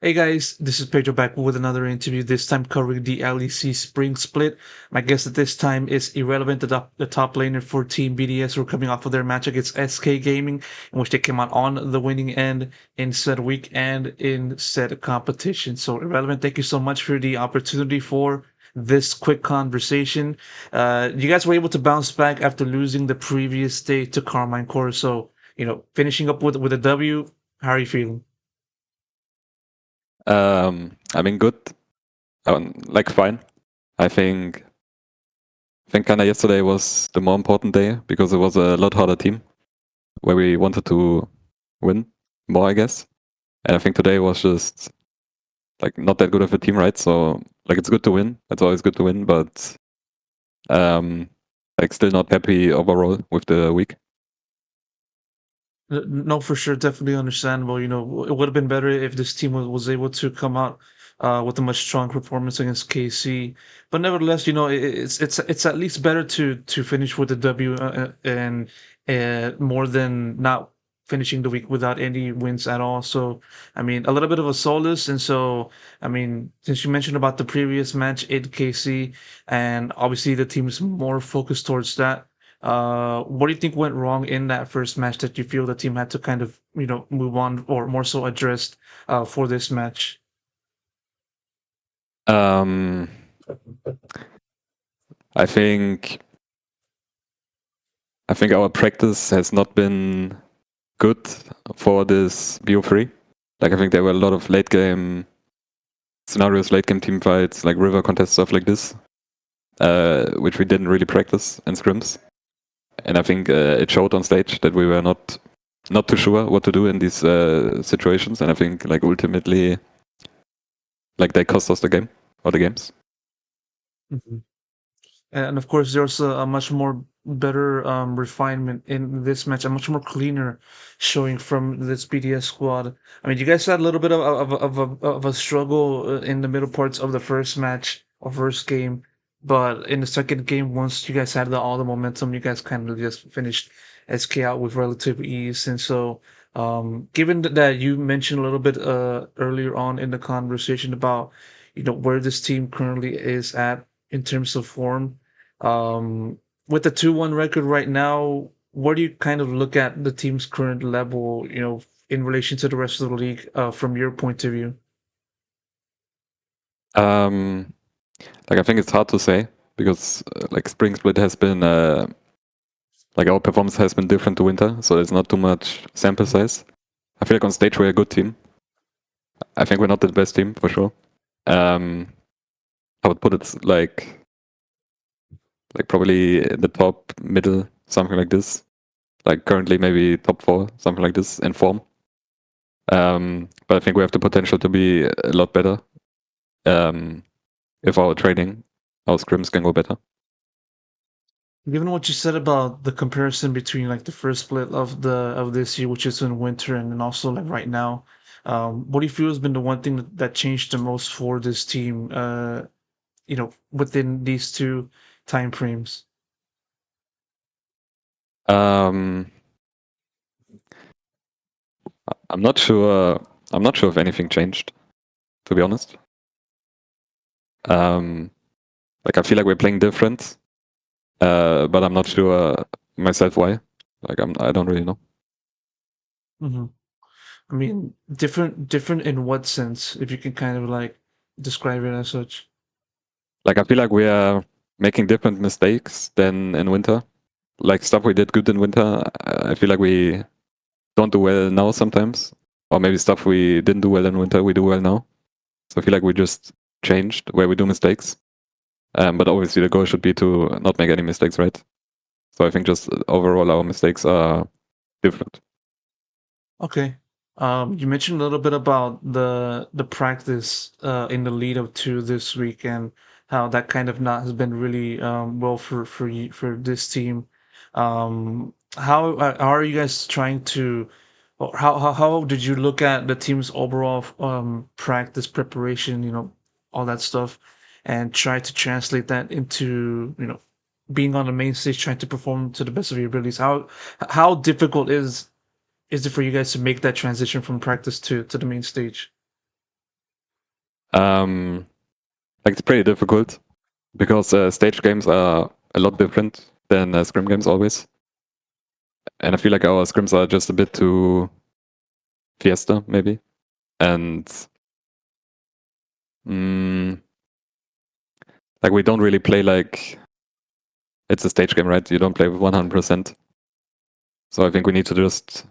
Hey guys, this is Pedro back with another interview, this time covering the LEC Spring Split. My guest at this time is Irrelevant, the top laner for Team BDS, who are coming off of their match against SK Gaming, in which they came out on the winning end in said week and in said competition. So, Irrelevant, thank you so much for the opportunity for this quick conversation. You guys were able to bounce back after losing the previous day to Carmine Core, so, finishing up with a W, how are you feeling? I mean, good. Like fine. I think kind of yesterday was the more important day because it was a lot harder team where we wanted to win more, I guess. And I think today was just like not that good of a team, right? So like it's good to win. It's always good to win, but um, like still not happy overall with the week. No, for sure, definitely understandable. It would have been better if this team was able to come out with a much stronger performance against KC. But nevertheless, it's at least better to finish with a W and more than not finishing the week without any wins at all. So, I mean, a little bit of a solace. And so, I mean, since you mentioned about the previous match in KC, and obviously the team's more focused towards that. What do you think went wrong in that first match that you feel the team had to kind of, move on or more so addressed for this match? Um, I think I think our practice has not been good for this BO3. Like I think there were a lot of late game scenarios, late game team fights, like river contest stuff like this, which we didn't really practice in scrims. And I think it showed on stage that we were not too sure what to do in these situations. And I think like ultimately, like they cost us the game or the games. Mhm. And of course, there's a much more better refinement in this match, a much more cleaner showing from this BDS squad. I mean, you guys had a little bit of a struggle in the middle parts of the first match or first game, but in the second game, once you guys had all the momentum, you guys kind of just finished SK out with relative ease. And so, given that you mentioned a little bit earlier on in the conversation about where this team currently is at in terms of form. With the 2-1 record right now, where do you kind of look at the team's current level, in relation to the rest of the league, from your point of view? Um, like I think it's hard to say because like Spring Split has been like our performance has been different to winter, so there's not too much sample size. I feel like on stage we're a good team. I think we're not the best team for sure. Um, I would put it like probably in the top middle, something like this. Like currently maybe top 4, something like this in form. But I think we have the potential to be a lot better if our training, our scrims can go better. Given what you said about the comparison between like the first split of this year, which is in winter, and then also like right now, what do you feel has been the one thing that changed the most for this team, within these two time frames? Um, I'm not sure. I'm not sure if anything changed, to be honest. Like I feel like we're playing different, but I'm not sure myself why. Like I don't really know. Hmm. I mean, different in what sense, if you can kind of like describe it as such. Like I feel like we are making different mistakes than in winter. Like stuff we did good in winter, I feel like we don't do well now sometimes, or maybe stuff we didn't do well in winter we do well now. So I feel like we just changed where we do mistakes. But obviously the goal should be to not make any mistakes, right? So I think just overall our mistakes are different. Okay. You mentioned a little bit about the practice in the lead up to this week and how that kind of not has been really well for you for this team. How are you guys trying to, or how did you look at the team's overall practice preparation, all that stuff, and try to translate that into, being on the main stage, trying to perform to the best of your abilities? How difficult is it for you guys to make that transition from practice to the main stage? Like it's pretty difficult because stage games are a lot different than scrim games always, and I feel like our scrims are just a bit too fiesta maybe, and like we don't really play like it's a stage game, right? You don't play with 100%. So I think we need to just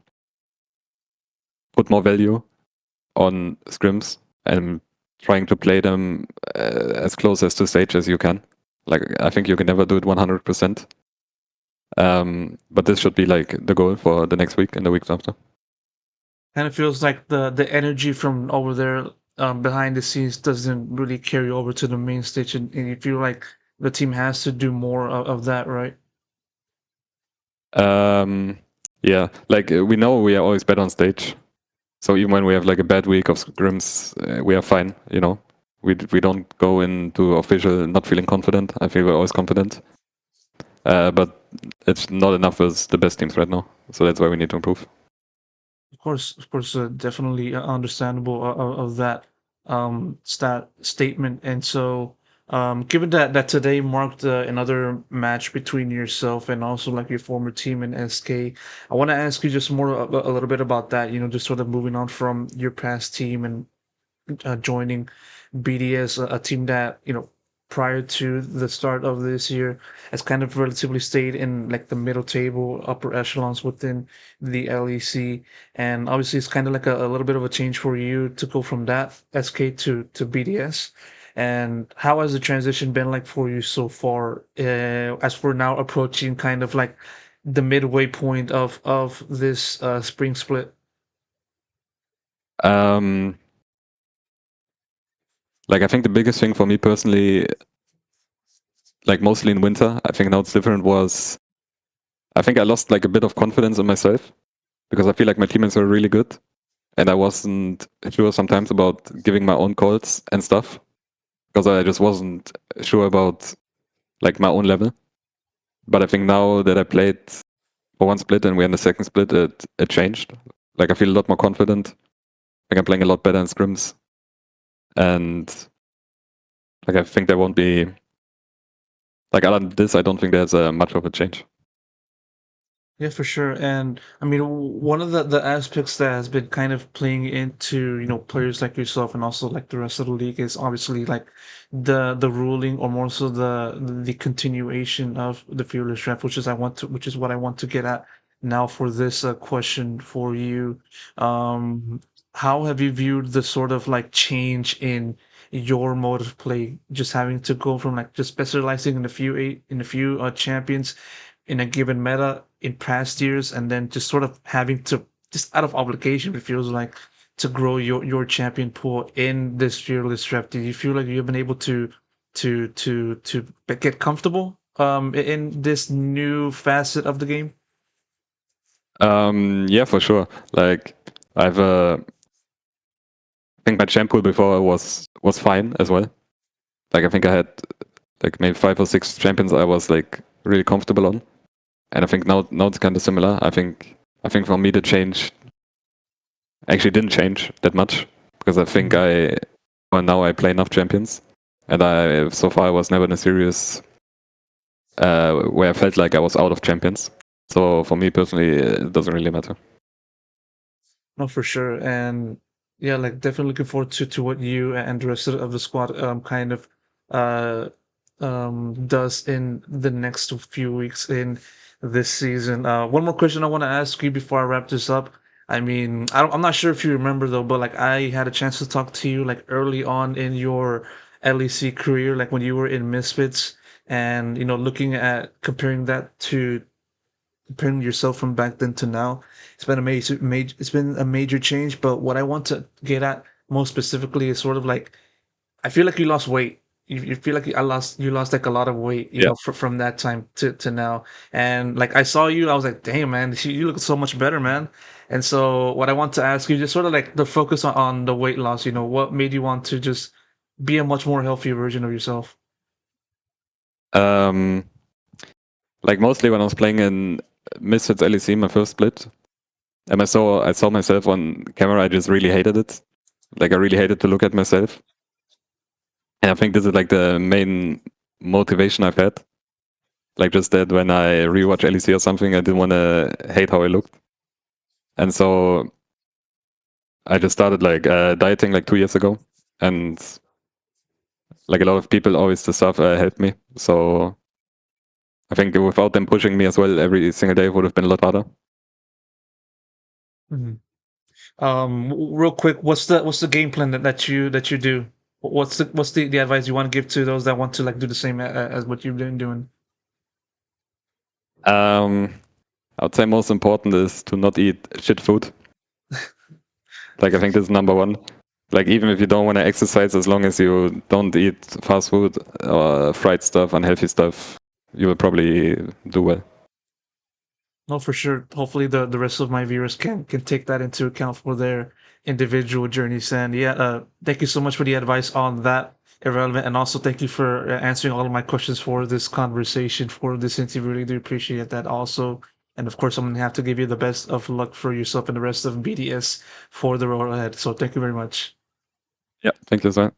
put more value on scrims and trying to play them as close as to stage as you can. Like I think you can never do it 100%. But this should be like the goal for the next week and the weeks after. And it feels like the energy from over there behind the scenes doesn't really carry over to the main stage, and you feel like the team has to do more of that, right? Yeah, like we know we are always better on stage. So even when we have like a bad week of scrims, we are fine. You know, we don't go into official not feeling confident. I feel we're always confident. But it's not enough with the best teams right now. So that's why we need to improve. Of course, definitely understandable of that statement. And so, given that today marked another match between yourself and also like your former team in SK, I want to ask you just more a little bit about that. You know, just sort of moving on from your past team and joining BDS, a team that, you know, prior to the start of this year has kind of relatively stayed in like the middle table, upper echelons within the LEC. And obviously it's kind of like a little bit of a change for you to go from that SK to BDS. And how has the transition been like for you so far, as we're now approaching kind of like the midway point of this spring split? Um, like I think the biggest thing for me personally, like mostly in winter, I think now it's different, was I think I lost like a bit of confidence in myself because I feel like my teammates were really good and I wasn't sure sometimes about giving my own calls and stuff because I just wasn't sure about like my own level. But I think now that I played for one split and we're in the second split, it changed. Like I feel a lot more confident. Like I'm playing a lot better in scrims, and like I think there won't be like other than this. I don't think there's much of a change. Yeah, for sure. And I mean, one of the aspects that has been kind of playing into, you know, players like yourself and also like the rest of the league is obviously like the ruling or more so the continuation of the fearless draft, which is what I want to get at now for this question for you. Um, how have you viewed the sort of like change in your mode of play, just having to go from like just specializing in a few champions in a given meta in past years, and then just sort of having to just out of obligation, it feels like, to grow your champion pool in this fearless draft. Do you feel like you've been able to get comfortable in this new facet of the game? Yeah, for sure. Like I've I think my champ pool before was fine as well. Like I think I had like maybe 5 or 6 champions I was like really comfortable on, and I think now it's kind of similar. I think for me the change actually didn't change that much because I think Mhm. now I play enough champions, and I so far I was never in a series where I felt like I was out of champions. So for me personally, it doesn't really matter. No, for sure. And yeah, like definitely looking forward to what you and the rest of the squad kind of uh does in the next few weeks in this season. One more question I want to ask you before I wrap this up. I mean, I'm not sure if you remember though, but like I had a chance to talk to you like early on in your LEC career, like when you were in Misfits, and you know, looking at comparing that to comparing yourself from back then to now, it's been a it's been a major change. But what I want to get at most specifically is sort of like, I feel like you lost weight. You feel like you lost like a lot of weight, you Yeah. know, from that time to now. And like I saw you, I was like, damn man, you look so much better, man. And so what I want to ask you, just sort of like the focus on the weight loss, you know, what made you want to just be a much more healthy version of yourself? Um, like mostly when I was playing in Misfits LEC, my first split, and I saw myself on camera. I just really hated it. Like I really hated to look at myself. And I think this is like the main motivation I've had. Like just that when I rewatch LEC or something, I didn't want to hate how I looked. And so I just started like dieting like 2 years ago. And like a lot of people always the stuff helped me. So I think without them pushing me as well every single day would have been a lot harder. Mhm. Real quick, what's the game plan that you do? What's the advice you want to give to those that want to like do the same as what you've been doing? I would say most important is to not eat shit food. Like I think this is number one. Like even if you don't want to exercise, as long as you don't eat fast food or fried stuff, unhealthy stuff, you will probably do well. No, for sure. Hopefully, the rest of my viewers can take that into account for their individual journeys. And yeah, thank you so much for the advice on that irrelevant, and also thank you for answering all of my questions for this conversation, for this interview. Really do appreciate that. Also, and of course, I'm gonna have to give you the best of luck for yourself and the rest of BDS for the road ahead. So thank you very much. Yeah, thank you, sir.